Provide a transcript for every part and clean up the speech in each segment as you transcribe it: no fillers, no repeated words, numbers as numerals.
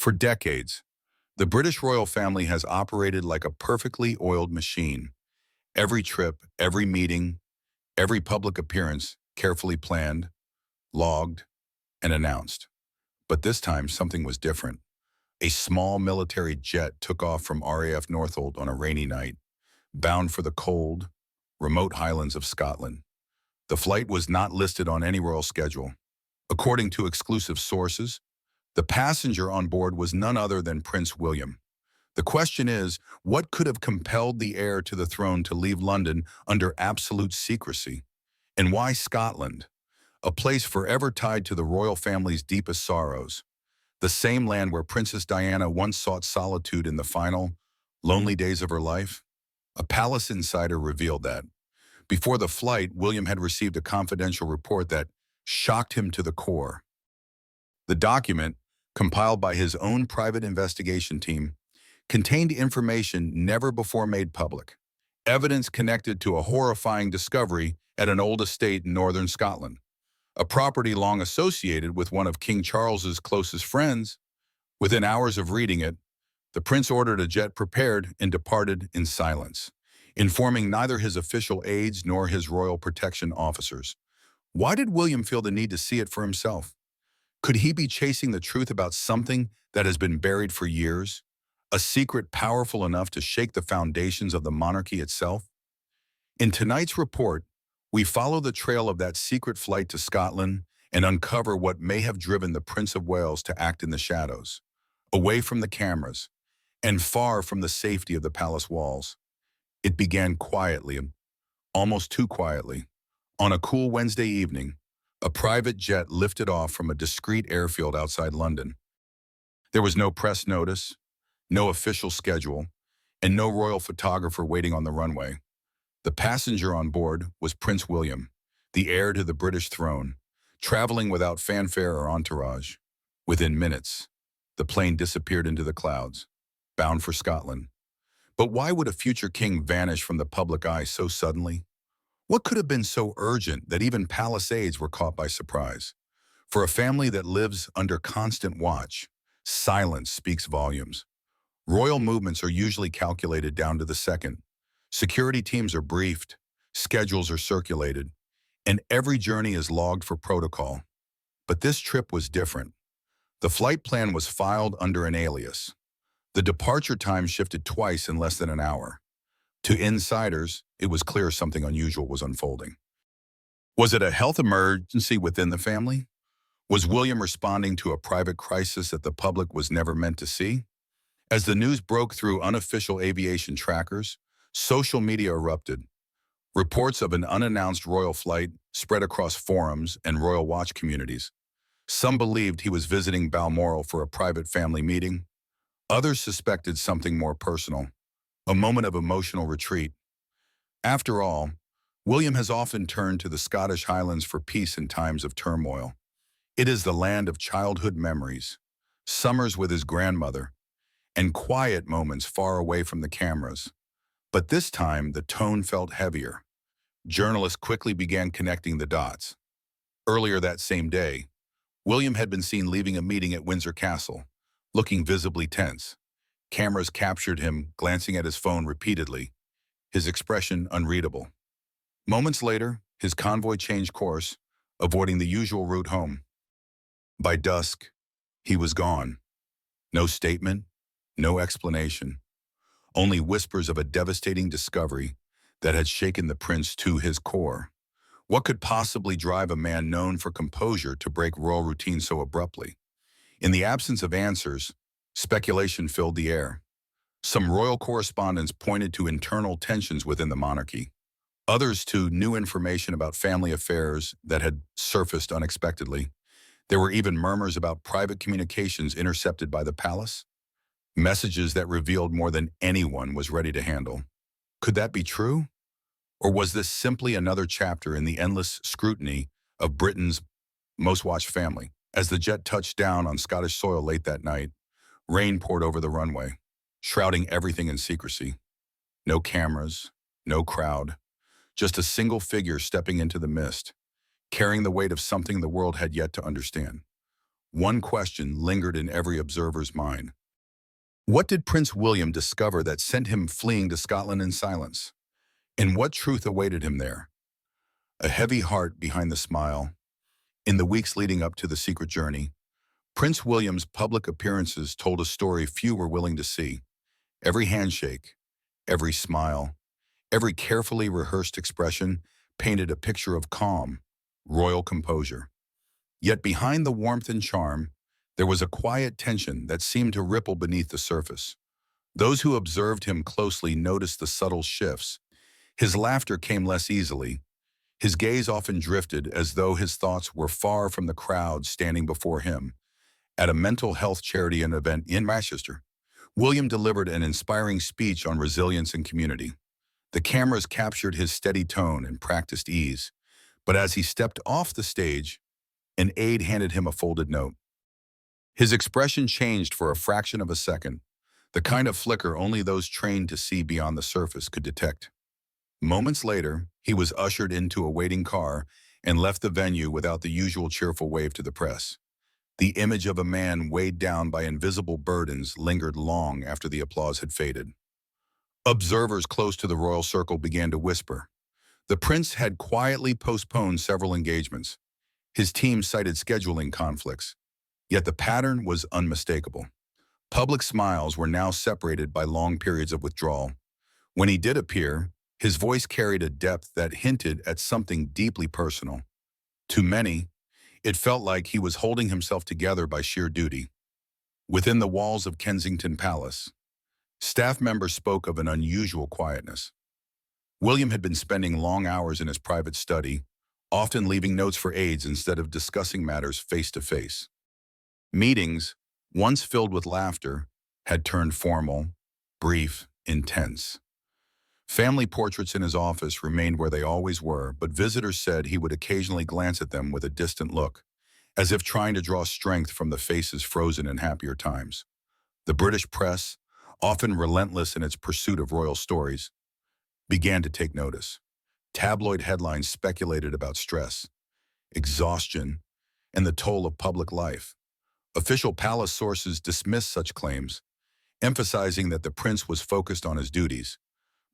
For decades, the British royal family has operated like a perfectly oiled machine. Every trip, every meeting, every public appearance carefully planned, logged, and announced. But this time, something was different. A small military jet took off from RAF Northolt on a rainy night, bound for the cold, remote highlands of Scotland. The flight was not listed on any royal schedule. According to exclusive sources, the passenger on board was none other than Prince William. The question is, what could have compelled the heir to the throne to leave London under absolute secrecy? And why Scotland, a place forever tied to the royal family's deepest sorrows? The same land where Princess Diana once sought solitude in the final, lonely days of her life? A palace insider revealed that. Before the flight, William had received a confidential report that shocked him to the core. The document, compiled by his own private investigation team, contained information never before made public. Evidence connected to a horrifying discovery at an old estate in northern Scotland, a property long associated with one of King Charles's closest friends. Within hours of reading it, the prince ordered a jet prepared and departed in silence, informing neither his official aides nor his royal protection officers. Why did William feel the need to see it for himself? Could he be chasing the truth about something that has been buried for years? A secret powerful enough to shake the foundations of the monarchy itself? In tonight's report, we follow the trail of that secret flight to Scotland and uncover what may have driven the Prince of Wales to act in the shadows, away from the cameras, and far from the safety of the palace walls. It began quietly, almost too quietly. On a cool Wednesday evening, a private jet lifted off from a discreet airfield outside London. There was no press notice, no official schedule, and no royal photographer waiting on the runway. The passenger on board was Prince William, the heir to the British throne, traveling without fanfare or entourage. Within minutes, the plane disappeared into the clouds, bound for Scotland. But why would a future king vanish from the public eye so suddenly? What could have been so urgent that even palace aides were caught by surprise? For a family that lives under constant watch, silence speaks volumes. Royal movements are usually calculated down to the second. Security teams are briefed, schedules are circulated, and every journey is logged for protocol. But this trip was different. The flight plan was filed under an alias. The departure time shifted twice in less than an hour. To insiders, it was clear something unusual was unfolding. Was it a health emergency within the family? Was William responding to a private crisis that the public was never meant to see? As the news broke through unofficial aviation trackers, social media erupted. Reports of an unannounced royal flight spread across forums and royal watch communities. Some believed he was visiting Balmoral for a private family meeting. Others suspected something more personal, a moment of emotional retreat. After all, William has often turned to the Scottish Highlands for peace in times of turmoil. It is the land of childhood memories, summers with his grandmother, and quiet moments far away from the cameras. But this time, the tone felt heavier. Journalists quickly began connecting the dots. Earlier that same day, William had been seen leaving a meeting at Windsor Castle, looking visibly tense. Cameras captured him glancing at his phone repeatedly, his expression unreadable. Moments later, his convoy changed course, avoiding the usual route home. By dusk, he was gone. No statement, no explanation. Only whispers of a devastating discovery that had shaken the prince to his core. What could possibly drive a man known for composure to break royal routine so abruptly? In the absence of answers, speculation filled the air. Some royal correspondents pointed to internal tensions within the monarchy. Others to new information about family affairs that had surfaced unexpectedly. There were even murmurs about private communications intercepted by the palace. Messages that revealed more than anyone was ready to handle. Could that be true? Or was this simply another chapter in the endless scrutiny of Britain's most watched family? As the jet touched down on Scottish soil late that night, rain poured over the runway, shrouding everything in secrecy. No cameras, no crowd, just a single figure stepping into the mist, carrying the weight of something the world had yet to understand. One question lingered in every observer's mind. What did Prince William discover that sent him fleeing to Scotland in silence? And what truth awaited him there? A heavy heart behind the smile. In the weeks leading up to the secret journey, Prince William's public appearances told a story few were willing to see. Every handshake, every smile, every carefully rehearsed expression painted a picture of calm, royal composure. Yet behind the warmth and charm, there was a quiet tension that seemed to ripple beneath the surface. Those who observed him closely noticed the subtle shifts. His laughter came less easily. His gaze often drifted as though his thoughts were far from the crowd standing before him. At a mental health charity event in Manchester, William delivered an inspiring speech on resilience and community. The cameras captured his steady tone and practiced ease, but as he stepped off the stage, an aide handed him a folded note. His expression changed for a fraction of a second, the kind of flicker only those trained to see beyond the surface could detect. Moments later, he was ushered into a waiting car and left the venue without the usual cheerful wave to the press. The image of a man weighed down by invisible burdens lingered long after the applause had faded. Observers close to the royal circle began to whisper. The prince had quietly postponed several engagements. His team cited scheduling conflicts, yet the pattern was unmistakable. Public smiles were now separated by long periods of withdrawal. When he did appear, his voice carried a depth that hinted at something deeply personal. To many, it felt like he was holding himself together by sheer duty. Within the walls of Kensington Palace, staff members spoke of an unusual quietness. William had been spending long hours in his private study, often leaving notes for aides instead of discussing matters face to face. Meetings, once filled with laughter, had turned formal, brief, intense. Family portraits in his office remained where they always were, but visitors said he would occasionally glance at them with a distant look, as if trying to draw strength from the faces frozen in happier times. The British press, often relentless in its pursuit of royal stories, began to take notice. Tabloid headlines speculated about stress, exhaustion, and the toll of public life. Official palace sources dismissed such claims, emphasizing that the prince was focused on his duties,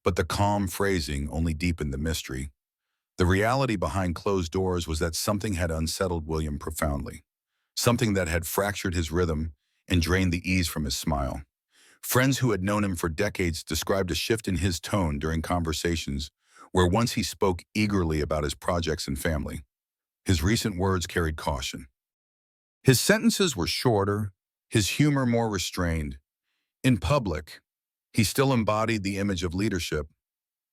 but the calm phrasing only deepened the mystery. The reality behind closed doors was that something had unsettled William profoundly, something that had fractured his rhythm and drained the ease from his smile. Friends who had known him for decades described a shift in his tone during conversations where once he spoke eagerly about his projects and family. His recent words carried caution. His sentences were shorter, his humor more restrained. In public, he still embodied the image of leadership.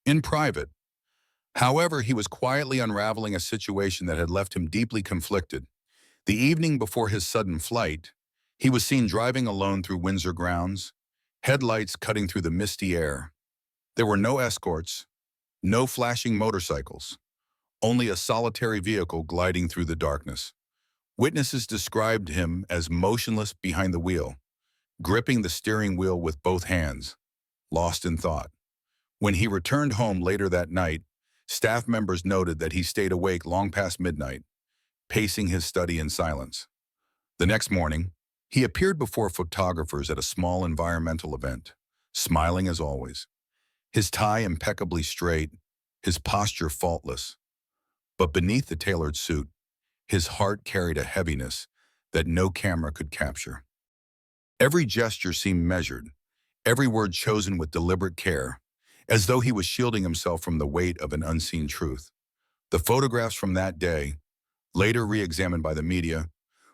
In private, however, he was quietly unraveling a situation that had left him deeply conflicted. The evening before his sudden flight, he was seen driving alone through Windsor grounds, headlights cutting through the misty air. There were no escorts, no flashing motorcycles, only a solitary vehicle gliding through the darkness. Witnesses described him as motionless behind the wheel, gripping the steering wheel with both hands, lost in thought. When he returned home later that night, staff members noted that he stayed awake long past midnight, pacing his study in silence. The next morning, he appeared before photographers at a small environmental event, smiling as always, his tie impeccably straight, his posture faultless. But beneath the tailored suit, his heart carried a heaviness that no camera could capture. Every gesture seemed measured, every word chosen with deliberate care, as though he was shielding himself from the weight of an unseen truth. The photographs from that day, later re-examined by the media,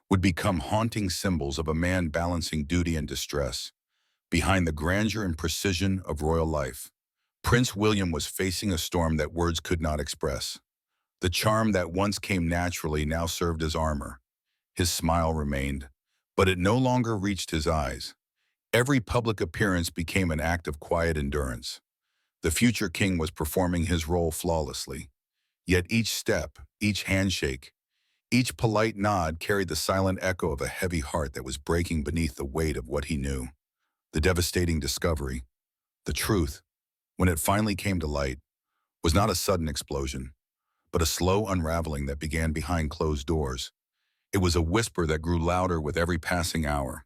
would become haunting symbols of a man balancing duty and distress. Behind the grandeur and precision of royal life, Prince William was facing a storm that words could not express. The charm that once came naturally now served as armor. His smile remained, but it no longer reached his eyes. Every public appearance became an act of quiet endurance. The future king was performing his role flawlessly. Yet each step, each handshake, each polite nod carried the silent echo of a heavy heart that was breaking beneath the weight of what he knew. The devastating discovery, the truth, when it finally came to light, was not a sudden explosion, but a slow unraveling that began behind closed doors. It was a whisper that grew louder with every passing hour.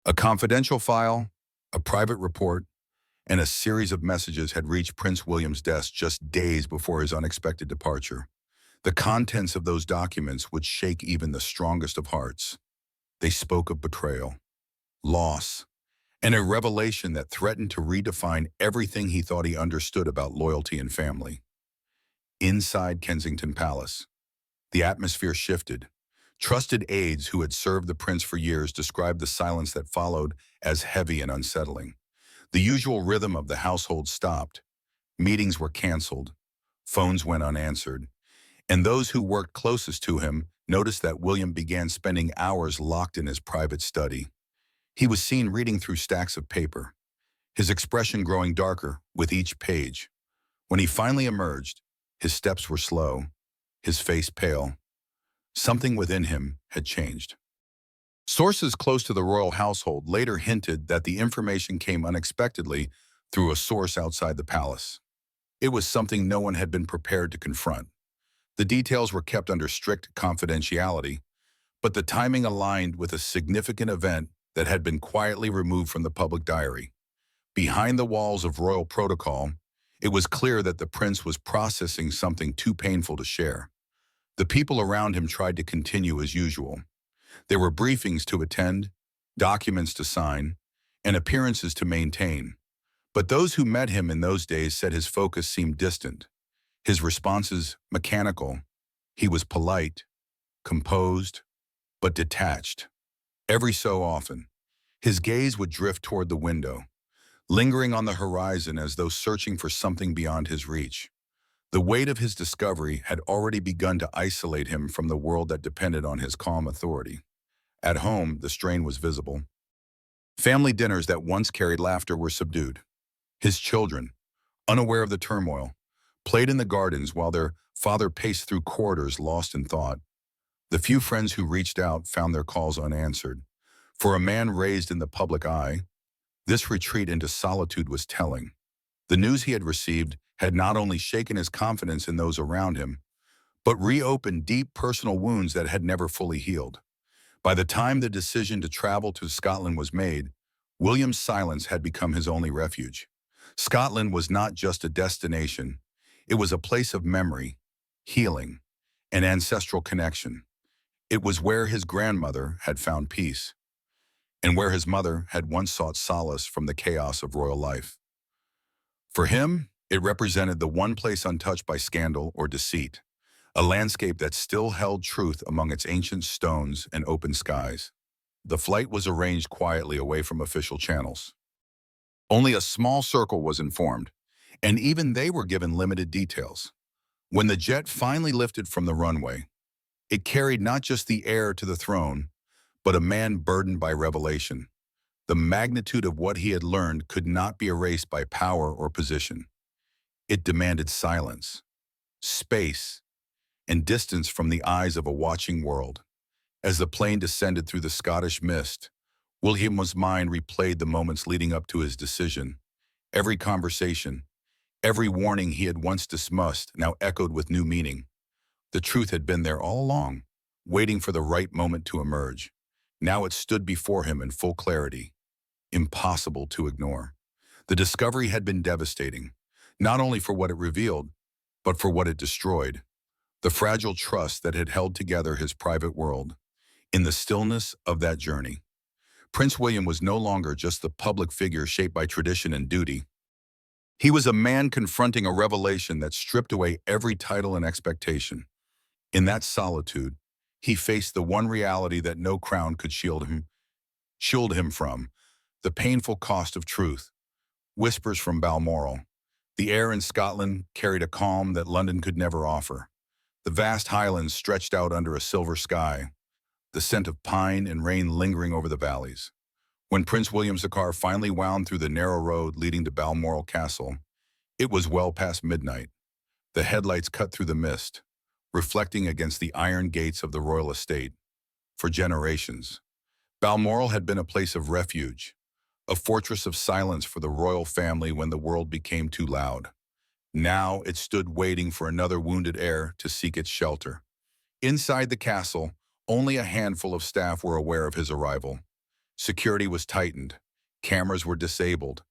A confidential file, a private report, and a series of messages had reached Prince William's desk just days before his unexpected departure. The contents of those documents would shake even the strongest of hearts. They spoke of betrayal, loss, and a revelation that threatened to redefine everything he thought he understood about loyalty and family. Inside Kensington Palace, the atmosphere shifted. Trusted aides who had served the prince for years described the silence that followed as heavy and unsettling. The usual rhythm of the household stopped. Meetings were canceled. Phones went unanswered. And those who worked closest to him noticed that William began spending hours locked in his private study. He was seen reading through stacks of paper, his expression growing darker with each page. When he finally emerged, his steps were slow, his face pale. Something within him had changed. Sources close to the royal household later hinted that the information came unexpectedly through a source outside the palace. It was something no one had been prepared to confront. The details were kept under strict confidentiality, but the timing aligned with a significant event that had been quietly removed from the public diary. Behind the walls of royal protocol, it was clear that the prince was processing something too painful to share. The people around him tried to continue as usual. There were briefings to attend, documents to sign, and appearances to maintain. But those who met him in those days said his focus seemed distant, his responses mechanical. He was polite, composed, but detached. Every so often, his gaze would drift toward the window, lingering on the horizon as though searching for something beyond his reach. The weight of his discovery had already begun to isolate him from the world that depended on his calm authority. At home, the strain was visible. Family dinners that once carried laughter were subdued. His children, unaware of the turmoil, played in the gardens while their father paced through corridors lost in thought. The few friends who reached out found their calls unanswered. For a man raised in the public eye, this retreat into solitude was telling. The news he had received had not only shaken his confidence in those around him, but reopened deep personal wounds that had never fully healed. By the time the decision to travel to Scotland was made, William's silence had become his only refuge. Scotland was not just a destination, it was a place of memory, healing, and ancestral connection. It was where his grandmother had found peace, and where his mother had once sought solace from the chaos of royal life. For him, it represented the one place untouched by scandal or deceit, a landscape that still held truth among its ancient stones and open skies. The flight was arranged quietly away from official channels. Only a small circle was informed, and even they were given limited details. When the jet finally lifted from the runway, it carried not just the heir to the throne, but a man burdened by revelation. The magnitude of what he had learned could not be erased by power or position. It demanded silence, space, and distance from the eyes of a watching world. As the plane descended through the Scottish mist, William's mind replayed the moments leading up to his decision. Every conversation, every warning he had once dismissed now echoed with new meaning. The truth had been there all along, waiting for the right moment to emerge. Now it stood before him in full clarity, impossible to ignore. The discovery had been devastating, not only for what it revealed, but for what it destroyed. The fragile trust that had held together his private world. In the stillness of that journey, Prince William was no longer just the public figure shaped by tradition and duty. He was a man confronting a revelation that stripped away every title and expectation. In that solitude, he faced the one reality that no crown could shield him from, the painful cost of truth. Whispers from Balmoral. The air in Scotland carried a calm that London could never offer. The vast highlands stretched out under a silver sky, the scent of pine and rain lingering over the valleys. When Prince William's car finally wound through the narrow road leading to Balmoral Castle, it was well past midnight. The headlights cut through the mist, reflecting against the iron gates of the royal estate. For generations, Balmoral had been a place of refuge, a fortress of silence for the royal family when the world became too loud. Now it stood waiting for another wounded heir to seek its shelter. Inside the castle, Only a handful of staff were aware of his arrival. Security was tightened, cameras were disabled,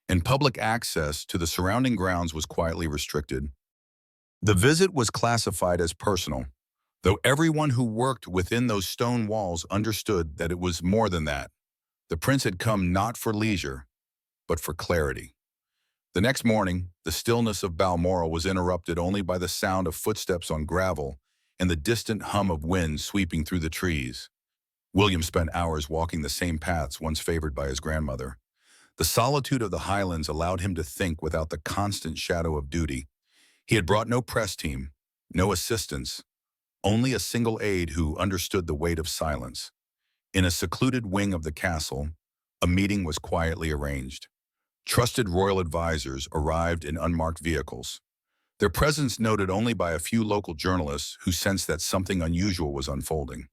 and public access to the surrounding grounds was quietly restricted. The visit was classified as personal, though everyone who worked within those stone walls understood that it was more than that. The prince had come not for leisure, but for clarity. The next morning, the stillness of Balmoral was interrupted only by the sound of footsteps on gravel and the distant hum of wind sweeping through the trees. William spent hours walking the same paths once favored by his grandmother. The solitude of the highlands allowed him to think without the constant shadow of duty. He had brought no press team, no assistants, only a single aide who understood the weight of silence. In a secluded wing of the castle, a meeting was quietly arranged. Trusted royal advisors arrived in unmarked vehicles, their presence noted only by a few local journalists who sensed that something unusual was unfolding.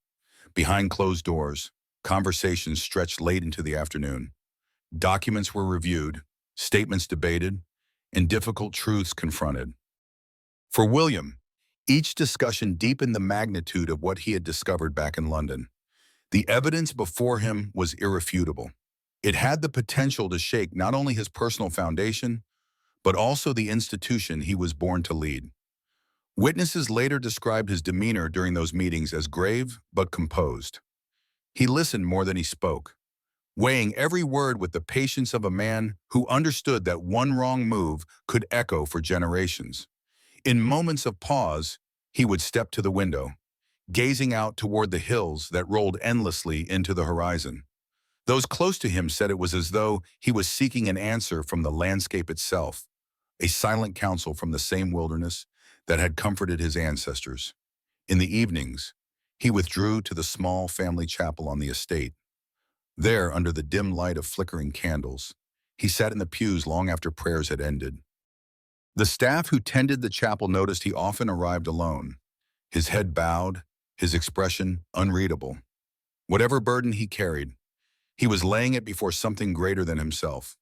Behind closed doors, conversations stretched late into the afternoon. Documents were reviewed, statements debated, and difficult truths confronted. For William, each discussion deepened the magnitude of what he had discovered back in London. The evidence before him was irrefutable. It had the potential to shake not only his personal foundation, but also the institution he was born to lead. Witnesses later described his demeanor during those meetings as grave but composed. He listened more than he spoke, weighing every word with the patience of a man who understood that one wrong move could echo for generations. In moments of pause, he would step to the window, gazing out toward the hills that rolled endlessly into the horizon. Those close to him said it was as though he was seeking an answer from the landscape itself, a silent counsel from the same wilderness that had comforted his ancestors. In the evenings, he withdrew to the small family chapel on the estate. There, under the dim light of flickering candles, he sat in the pews long after prayers had ended. The staff who tended the chapel noticed he often arrived alone, his head bowed, his expression unreadable. Whatever burden he carried, he was laying it before something greater than himself.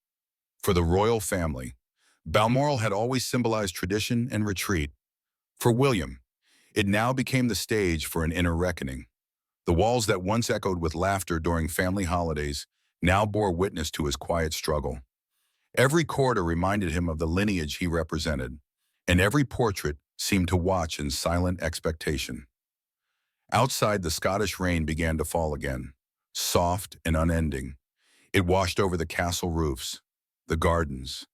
For the royal family, Balmoral had always symbolized tradition and retreat. For William, it now became the stage for an inner reckoning. The walls that once echoed with laughter during family holidays now bore witness to his quiet struggle. Every corridor reminded him of the lineage he represented, and every portrait seemed to watch in silent expectation. Outside, the Scottish rain began to fall again, soft and unending. It washed over the castle roofs, the gardens,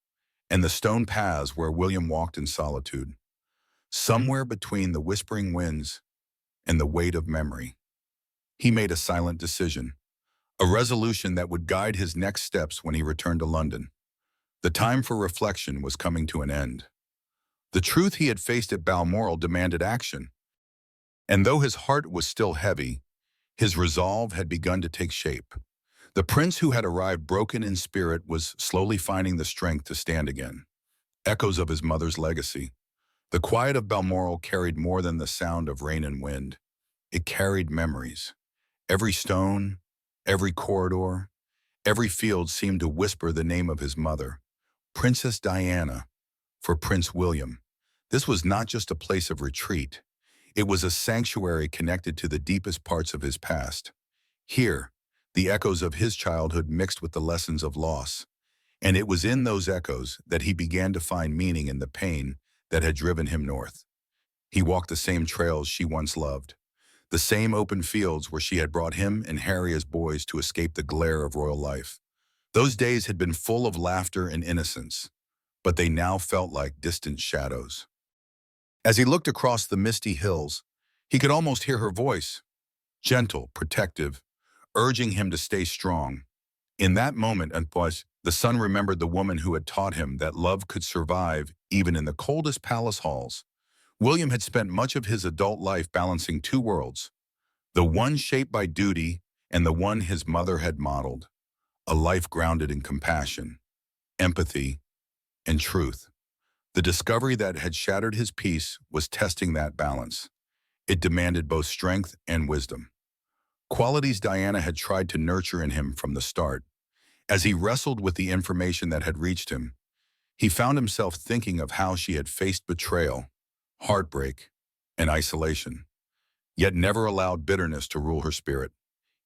and the stone paths where William walked in solitude. Somewhere between the whispering winds and the weight of memory, he made a silent decision, a resolution that would guide his next steps when he returned to London. The time for reflection was coming to an end. The truth he had faced at Balmoral demanded action, and though his heart was still heavy, his resolve had begun to take shape. The prince who had arrived broken in spirit was slowly finding the strength to stand again. Echoes of his mother's legacy. The quiet of Balmoral carried more than the sound of rain and wind. It carried memories. Every stone, every corridor, every field seemed to whisper the name of his mother, Princess Diana, for Prince William. This was not just a place of retreat. It was a sanctuary connected to the deepest parts of his past. Here, the echoes of his childhood mixed with the lessons of loss. And it was in those echoes that he began to find meaning in the pain that had driven him north. He walked the same trails she once loved, the same open fields where she had brought him and Harry as boys to escape the glare of royal life. Those days had been full of laughter and innocence, but they now felt like distant shadows. As he looked across the misty hills, he could almost hear her voice, gentle, protective, urging him to stay strong. In that moment, the son remembered the woman who had taught him that love could survive even in the coldest palace halls. William had spent much of his adult life balancing two worlds, the one shaped by duty and the one his mother had modeled, a life grounded in compassion, empathy, and truth. The discovery that had shattered his peace was testing that balance. It demanded both strength and wisdom, qualities Diana had tried to nurture in him from the start. As he wrestled with the information that had reached him, he found himself thinking of how she had faced betrayal, heartbreak, and isolation. yet never allowed bitterness to rule her spirit.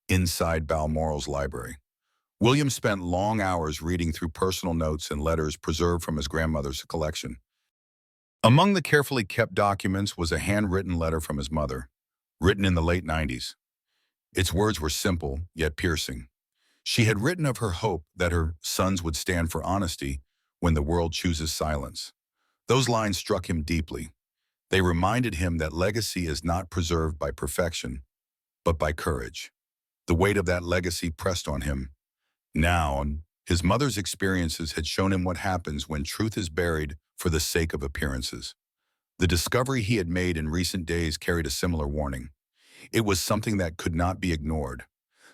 Inside Balmoral's library, William spent long hours reading through personal notes and letters preserved from his grandmother's collection. Among the carefully kept documents was a handwritten letter from his mother, written in the late 90s. Its words were simple, yet piercing. She had written of her hope that her sons would stand for honesty when the world chooses silence. Those lines struck him deeply. They reminded him that legacy is not preserved by perfection, but by courage. The weight of that legacy pressed on him. Now, his mother's experiences had shown him what happens when truth is buried for the sake of appearances. The discovery he had made in recent days carried a similar warning. It was something that could not be ignored,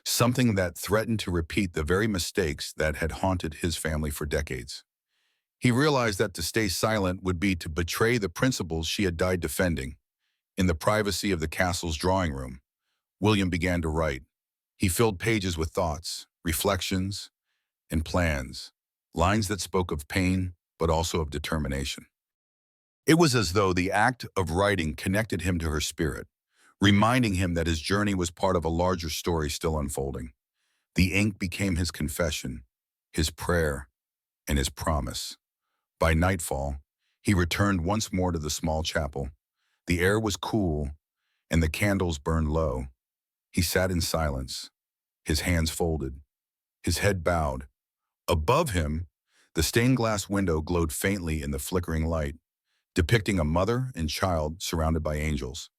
something that threatened to repeat the very mistakes that had haunted his family for decades. He realized that to stay silent would be to betray the principles she had died defending. In the privacy of the castle's drawing room, William began to write. He filled pages with thoughts, reflections, and plans, lines that spoke of pain, but also of determination. It was as though the act of writing connected him to her spirit, reminding him that his journey was part of a larger story still unfolding. The ink became his confession, his prayer, and his promise. By nightfall, he returned once more to the small chapel. The air was cool, and the candles burned low. He sat in silence, his hands folded, his head bowed. Above him, the stained glass window glowed faintly in the flickering light, depicting a mother and child surrounded by angels.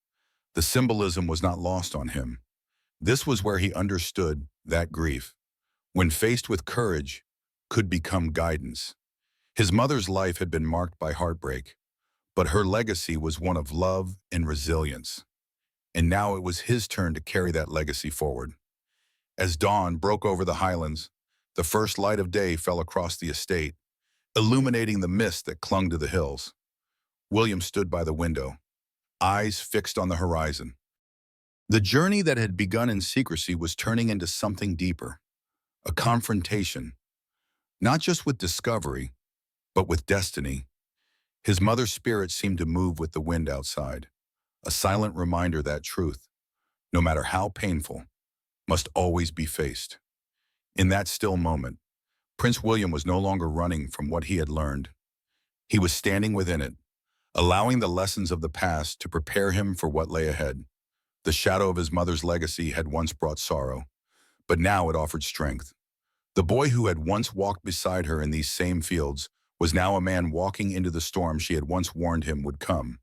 The symbolism was not lost on him. This was where he understood that grief, when faced with courage, could become guidance. His mother's life had been marked by heartbreak, but her legacy was one of love and resilience. And now it was his turn to carry that legacy forward. As dawn broke over the highlands, the first light of day fell across the estate, illuminating the mist that clung to the hills. William stood by the window, eyes fixed on the horizon. The journey that had begun in secrecy was turning into something deeper, a confrontation, not just with discovery, but with destiny. His mother's spirit seemed to move with the wind outside, a silent reminder that truth, no matter how painful, must always be faced. In that still moment, Prince William was no longer running from what he had learned. He was standing within it, allowing the lessons of the past to prepare him for what lay ahead. The shadow of his mother's legacy had once brought sorrow, but now it offered strength. The boy who had once walked beside her in these same fields was now a man walking into the storm she had once warned him would come,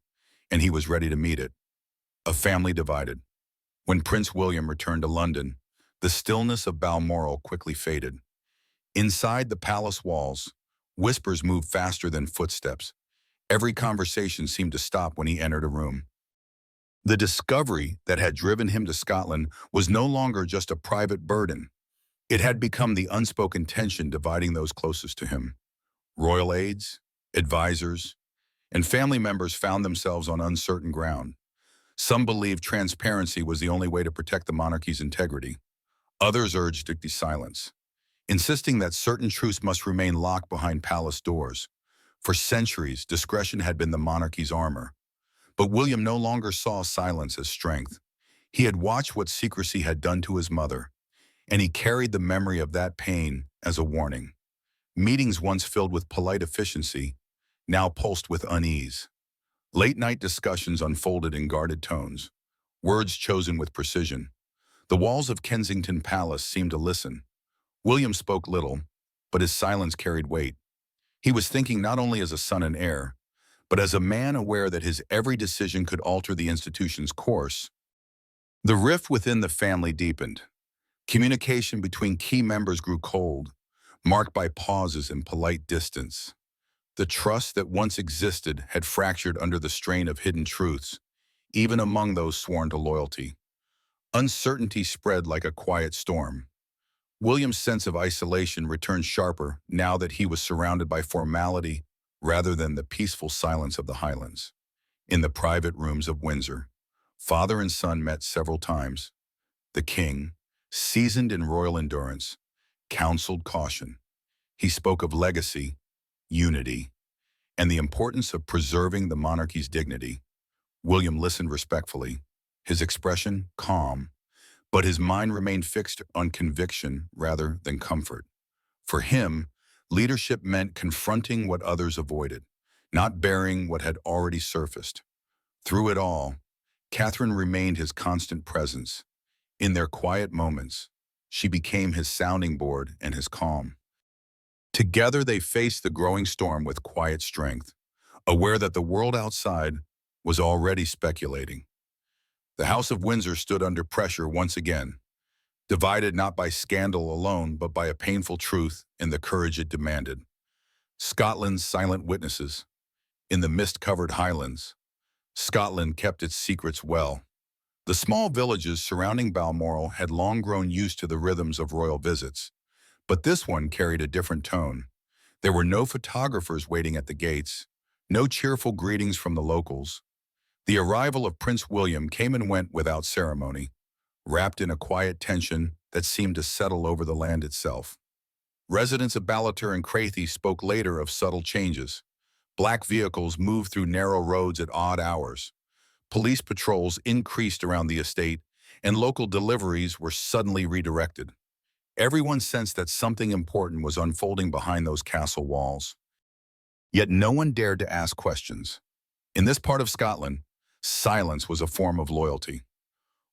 and he was ready to meet it. A family divided. When Prince William returned to London, the stillness of Balmoral quickly faded. Inside the palace walls, whispers moved faster than footsteps. Every conversation seemed to stop when he entered a room. The discovery that had driven him to Scotland was no longer just a private burden. It had become the unspoken tension dividing those closest to him. Royal aides, advisors, and family members found themselves on uncertain ground. Some believed transparency was the only way to protect the monarchy's integrity. Others urged dictatorial silence, insisting that certain truths must remain locked behind palace doors. For centuries, discretion had been the monarchy's armor. But William no longer saw silence as strength. He had watched what secrecy had done to his mother, and he carried the memory of that pain as a warning. Meetings once filled with polite efficiency now pulsed with unease. Late-night discussions unfolded in guarded tones, words chosen with precision. The walls of Kensington Palace seemed to listen. William spoke little, but his silence carried weight. He was thinking not only as a son and heir, but as a man aware that his every decision could alter the institution's course. The rift within the family deepened. Communication between key members grew cold, marked by pauses and polite distance. The trust that once existed had fractured under the strain of hidden truths, even among those sworn to loyalty. Uncertainty spread like a quiet storm. William's sense of isolation returned sharper now that he was surrounded by formality rather than the peaceful silence of the Highlands. In the private rooms of Windsor, father and son met several times. The king, seasoned in royal endurance, counseled caution. He spoke of legacy, unity, and the importance of preserving the monarchy's dignity. William listened respectfully, his expression calm, but his mind remained fixed on conviction rather than comfort. For him, leadership meant confronting what others avoided, not burying what had already surfaced. Through it all, Catherine remained his constant presence. In their quiet moments, she became his sounding board and his calm. Together they faced the growing storm with quiet strength, aware that the world outside was already speculating. The House of Windsor stood under pressure once again, divided not by scandal alone, but by a painful truth and the courage it demanded. Scotland's silent witnesses. In the mist-covered Highlands, Scotland kept its secrets well. The small villages surrounding Balmoral had long grown used to the rhythms of royal visits, but this one carried a different tone. There were no photographers waiting at the gates, no cheerful greetings from the locals. The arrival of Prince William came and went without ceremony, wrapped in a quiet tension that seemed to settle over the land itself. Residents of Ballater and Crathie spoke later of subtle changes. Black vehicles moved through narrow roads at odd hours. Police patrols increased around the estate, and local deliveries were suddenly redirected. Everyone sensed that something important was unfolding behind those castle walls. Yet no one dared to ask questions. In this part of Scotland, silence was a form of loyalty.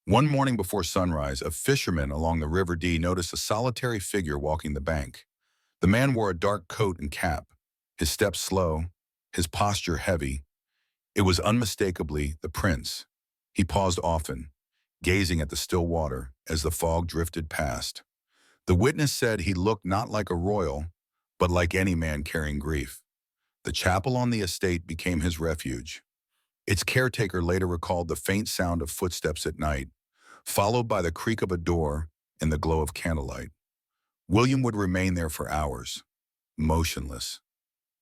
One morning before sunrise, a fisherman along the River Dee noticed a solitary figure walking the bank. The man wore a dark coat and cap, his steps slow, his posture heavy. It was unmistakably the prince. He paused often, gazing at the still water as the fog drifted past. The witness said he looked not like a royal, but like any man carrying grief. The chapel on the estate became his refuge. Its caretaker later recalled the faint sound of footsteps at night, followed by the creak of a door and the glow of candlelight. William would remain there for hours, motionless,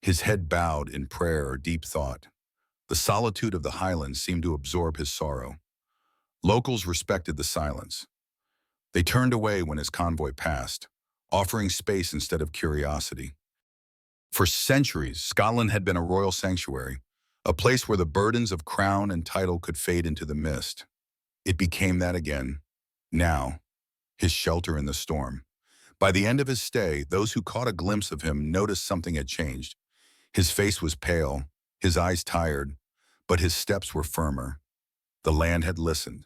his head bowed in prayer or deep thought. The solitude of the Highlands seemed to absorb his sorrow. Locals respected the silence. They turned away when his convoy passed, offering space instead of curiosity. For centuries, Scotland had been a royal sanctuary, a place where the burdens of crown and title could fade into the mist. It became that again. Now, his shelter in the storm. By the end of his stay, those who caught a glimpse of him noticed something had changed. His face was pale, his eyes tired, but his steps were firmer. The land had listened.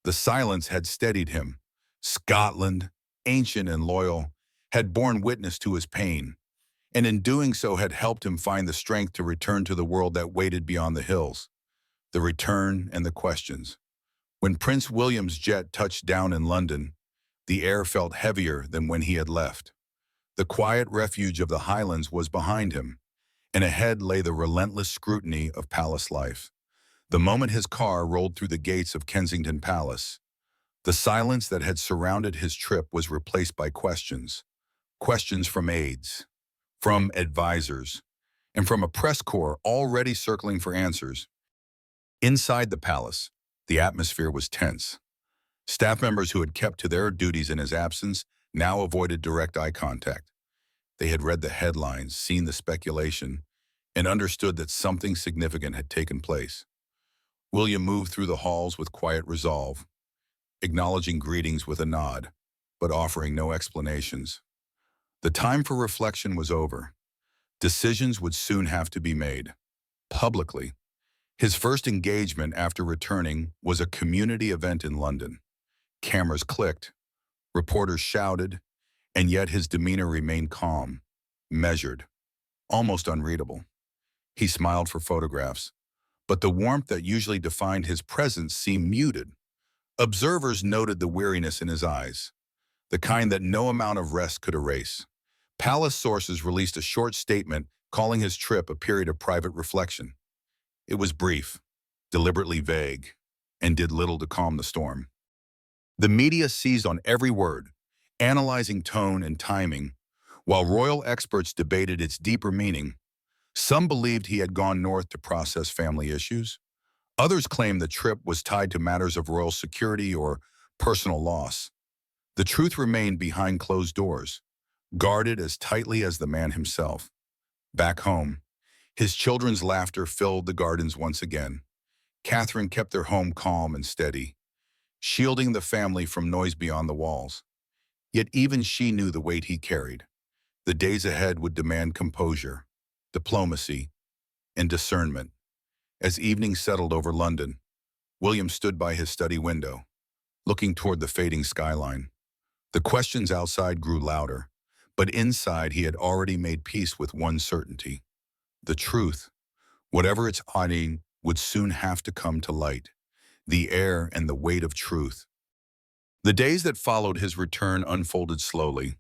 The silence had steadied him. Scotland, ancient and loyal, had borne witness to his pain, and in doing so had helped him find the strength to return to the world that waited beyond the hills. The return and the questions. When Prince William's jet touched down in London, the air felt heavier than when he had left. The quiet refuge of the Highlands was behind him, and ahead lay the relentless scrutiny of palace life. The moment his car rolled through the gates of Kensington Palace, the silence that had surrounded his trip was replaced by questions. Questions from aides, from advisors, and from a press corps already circling for answers. Inside the palace, the atmosphere was tense. Staff members who had kept to their duties in his absence now avoided direct eye contact. They had read the headlines, seen the speculation, and understood that something significant had taken place. William moved through the halls with quiet resolve, acknowledging greetings with a nod, but offering no explanations. The time for reflection was over. Decisions would soon have to be made, publicly. His first engagement after returning was a community event in London. Cameras clicked, reporters shouted, and yet his demeanor remained calm, measured, almost unreadable. He smiled for photographs, but the warmth that usually defined his presence seemed muted. Observers noted the weariness in his eyes, the kind that no amount of rest could erase. Palace sources released a short statement calling his trip a period of private reflection. It was brief, deliberately vague, and did little to calm the storm. The media seized on every word, analyzing tone and timing, while royal experts debated its deeper meaning. Some believed he had gone north to process family issues. Others claimed the trip was tied to matters of royal security or personal loss. The truth remained behind closed doors, guarded as tightly as the man himself. Back home, his children's laughter filled the gardens once again. Catherine kept their home calm and steady, shielding the family from noise beyond the walls. Yet even she knew the weight he carried. The days ahead would demand composure, diplomacy, and discernment. As evening settled over London, William stood by his study window, looking toward the fading skyline. The questions outside grew louder, but inside he had already made peace with one certainty. The truth, whatever its hiding, would soon have to come to light. The air and the weight of truth. The days that followed his return unfolded slowly,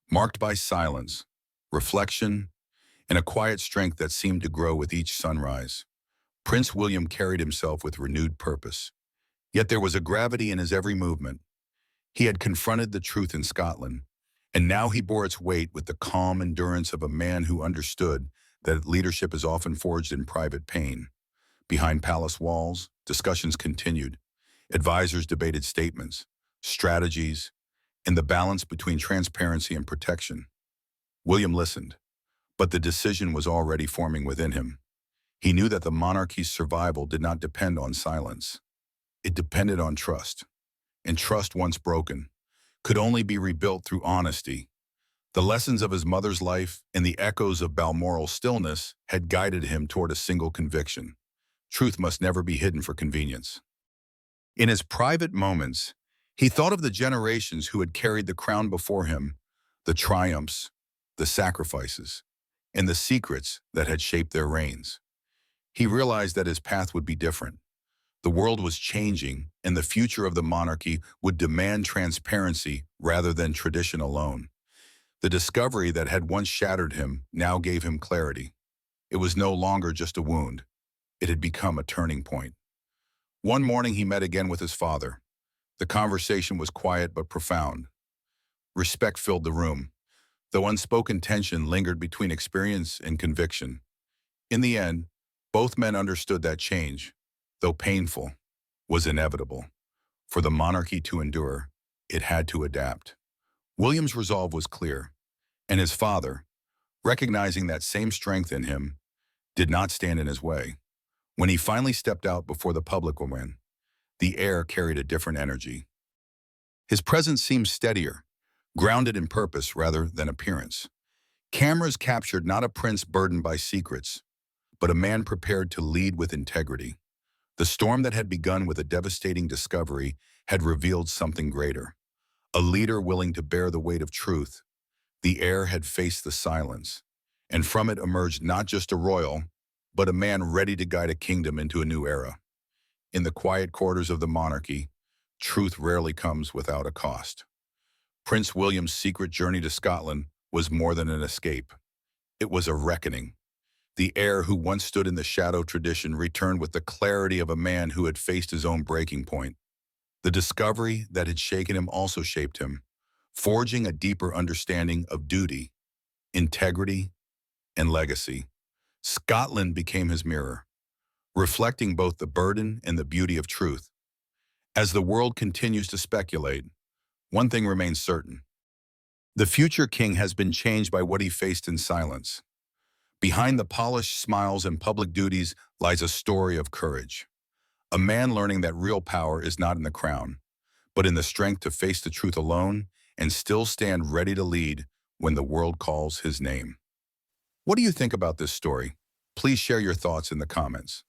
marked by silence, reflection, and a quiet strength that seemed to grow with each sunrise. Prince William carried himself with renewed purpose. Yet there was a gravity in his every movement. He had confronted the truth in Scotland, and now he bore its weight with the calm endurance of a man who understood that leadership is often forged in private pain. Behind palace walls, discussions continued. Advisors debated statements, strategies, and the balance between transparency and protection. William listened, but the decision was already forming within him. He knew that the monarchy's survival did not depend on silence. It depended on trust, and trust once broken could only be rebuilt through honesty. The lessons of his mother's life and the echoes of Balmoral stillness had guided him toward a single conviction. Truth must never be hidden for convenience. In his private moments, he thought of the generations who had carried the crown before him, the triumphs, the sacrifices, and the secrets that had shaped their reigns. He realized that his path would be different. The world was changing, and the future of the monarchy would demand transparency rather than tradition alone. The discovery that had once shattered him now gave him clarity. It was no longer just a wound. It had become a turning point. One morning he met again with his father. The conversation was quiet but profound. Respect filled the room, though unspoken tension lingered between experience and conviction. In the end, both men understood that change, though painful, was inevitable. For the monarchy to endure, it had to adapt. William's resolve was clear, and his father, recognizing that same strength in him, did not stand in his way. When he finally stepped out before the public women, the air carried a different energy. His presence seemed steadier, grounded in purpose rather than appearance. Cameras captured not a prince burdened by secrets, but a man prepared to lead with integrity. The storm that had begun with a devastating discovery had revealed something greater. A leader willing to bear the weight of truth. The air had faced the silence, and from it emerged not just a royal, but a man ready to guide a kingdom into a new era. In the quiet quarters of the monarchy, truth rarely comes without a cost. Prince William's secret journey to Scotland was more than an escape. It was a reckoning. The heir who once stood in the shadow tradition returned with the clarity of a man who had faced his own breaking point. The discovery that had shaken him also shaped him, forging a deeper understanding of duty, integrity, and legacy. Scotland became his mirror, reflecting both the burden and the beauty of truth. As the world continues to speculate, one thing remains certain. The future king has been changed by what he faced in silence. Behind the polished smiles and public duties lies a story of courage. A man learning that real power is not in the crown, but in the strength to face the truth alone and still stand ready to lead when the world calls his name. What do you think about this story? Please share your thoughts in the comments.